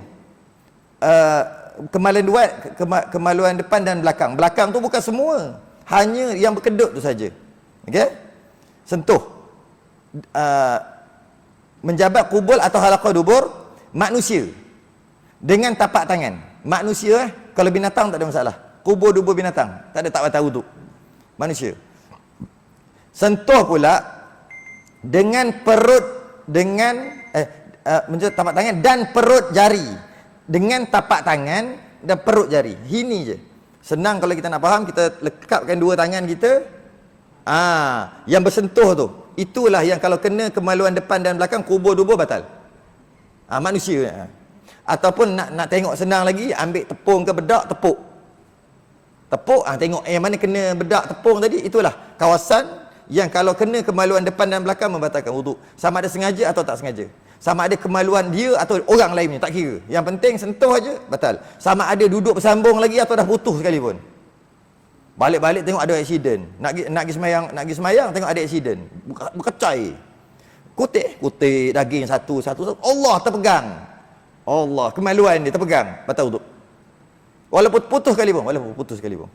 kemaluan depan dan belakang. Belakang tu bukan semua, hanya yang berkedut tu saja. Okey? Sentuh. Menjabat kubul atau halaqah dubur manusia dengan tapak tangan. Manusia kalau binatang tak ada masalah. Kubur dubur binatang tak batal wuduk. Manusia. Sentuh pula dengan perut, dengan menjabat tapak tangan dan perut jari. Dengan tapak tangan dan perut jari. Ini je. Senang kalau kita nak faham, kita lekapkan dua tangan kita. Yang bersentuh tu, itulah yang kalau kena kemaluan depan dan belakang, kubur dubur batal. Manusia. Ataupun nak tengok senang lagi, ambil tepung ke bedak, tepuk. Tengok yang mana kena bedak tepung tadi, itulah kawasan yang kalau kena kemaluan depan dan belakang membatalkan wuduk. Sama ada sengaja atau tak sengaja. Sama ada kemaluan dia atau orang lain punya, tak kira. Yang penting sentuh aja batal. Sama ada duduk bersambung lagi atau dah putus sekalipun. Balik-balik tengok ada aksiden. Nak pergi semayang tengok ada aksiden. Berkecai. Kutik daging satu. Allah terpegang. Allah, kemaluan dia terpegang, batal wuduk. Walaupun putus sekalipun.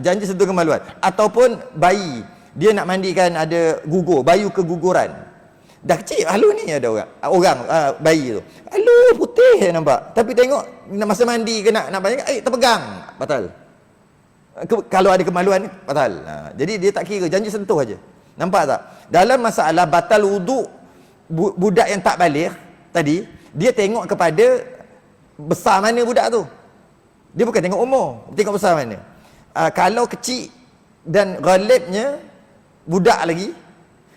Janji sentuh kemaluan. Ataupun bayi, dia nak mandikan, ada gugur, bayu keguguran. Dah kecil, halu ni ada orang bayi tu. Halu putih nampak. Tapi tengok masa mandi ke nak banyak, terpegang, batal. Kalau ada kemaluan batal. Jadi dia tak kira, janji sentuh aja. Nampak tak? Dalam masalah batal wuduk budak yang tak baligh tadi, dia tengok kepada besar mana budak tu. Dia bukan tengok umur, tengok besar mana. Kalau kecil dan ghalibnya budak lagi,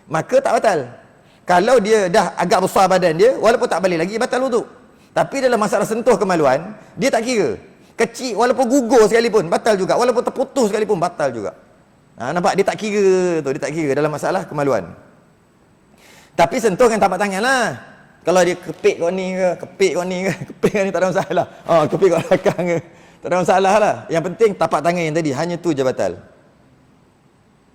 maka tak batal. Kalau dia dah agak besar badan dia, walaupun tak balik lagi, batal wuduk. Tapi dalam masalah sentuh kemaluan, dia tak kira. Kecil, walaupun gugur sekalipun, batal juga. Walaupun terputus sekalipun, batal juga. Nampak? Dia tak kira tu, dia tak kira dalam masalah kemaluan. Tapi sentuh kan tapak tangan lah. Kalau dia kepik kau ni ke, kepik kau ni tak ada masalah. Kepik kau belakang ke, tak ada masalah lah. Yang penting tapak tangan yang tadi, hanya tu je batal.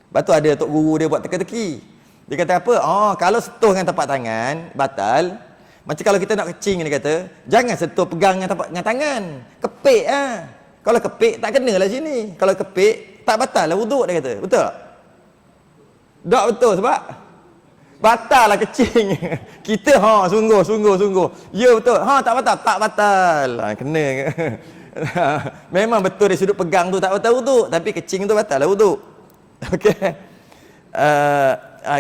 Lepas tu ada tok guru dia buat teka-teki. Dia kata apa? Kalau sentuh dengan tapak tangan, batal. Macam kalau kita nak kecing, dia kata, jangan sentuh pegang dengan tangan. Kepik lah. Kalau kepik, tak kenalah sini. Kalau kepik, tak batal lah wuduk, dia kata. Betul tak? Tak betul sebab batal lah kecing. Kita, sungguh. Ya betul. Tak batal. Tak batal. Kena ke? Memang betul dari sudut pegang tu tak batal wuduk. Tapi kecing tu batal lah wuduk. Okey.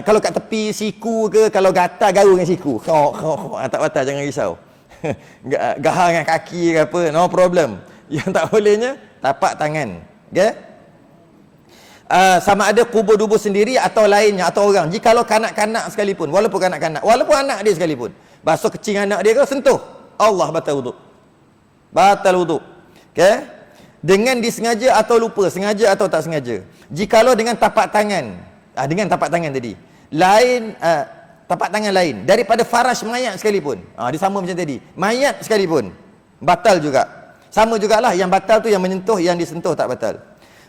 Kalau kat tepi siku ke, kalau gatal gaul dengan siku, tak batal, jangan risau. Gahar dengan kaki ke apa, no problem. Yang tak bolehnya tapak tangan. Okey. Sama ada kubur dubur sendiri atau lainnya atau orang. Jikalau kanak-kanak sekalipun, walaupun kanak-kanak, walaupun anak dia sekalipun, basuh kecing anak dia ke, sentuh, Allah batal wuduk. Batal wuduk. Okey. Dengan disengaja atau lupa, sengaja atau tak sengaja. Jikalau dengan tapak tangan, dengan tapak tangan tadi, lain, tapak tangan lain daripada farash mayat sekalipun, dia sama macam tadi, mayat sekalipun batal juga. Sama jugalah, yang batal tu yang menyentuh, yang disentuh tak batal.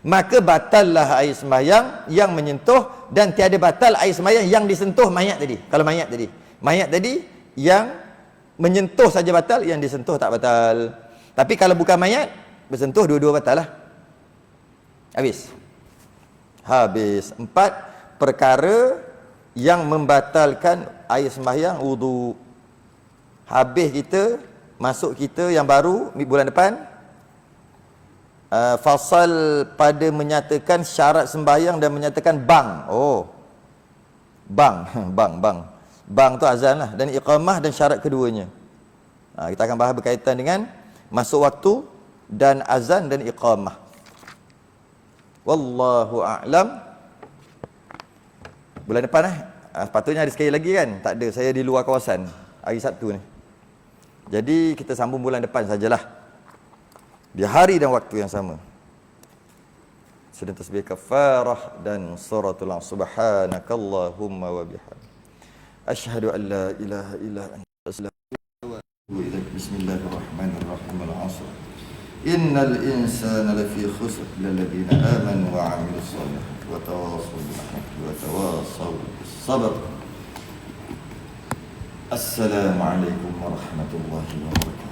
Maka batallah air sembahyang yang menyentuh, dan tiada batal air sembahyang yang disentuh mayat tadi. Kalau mayat tadi yang menyentuh saja batal, yang disentuh tak batal. Tapi kalau bukan mayat, bersentuh, dua-dua batal lah. Habis. 4 perkara yang membatalkan air sembahyang wudu. Habis kita, masuk kita yang baru bulan depan. fasal pada menyatakan syarat sembahyang dan menyatakan bang. Oh. Bang, bang. Bang tu azan lah, dan iqamah dan syarat keduanya. Kita akan bahas berkaitan dengan masuk waktu dan azan dan iqamah. Wallahu a'lam. Bulan depan patutnya hari sekali lagi kan? Tak ada, saya di luar kawasan hari Sabtu ni. Jadi kita sambung bulan depan sajalah. Di hari dan waktu yang sama. Sedang tasbih kafarah dan suratul subhanakallahumma wa bihamdika. Asyhadu an la ilaha illa anta astaghfiruka wa atubu ilaik. Bismillahirrahmanirrahim. Al-'asr. Innal insana lafi khusr illa alladhina amanu wa 'amilus solihati wa tawassaw bil haqqi wa tawassaw bis sabr. Assalamualaikum warahmatullahi wabarakatuh.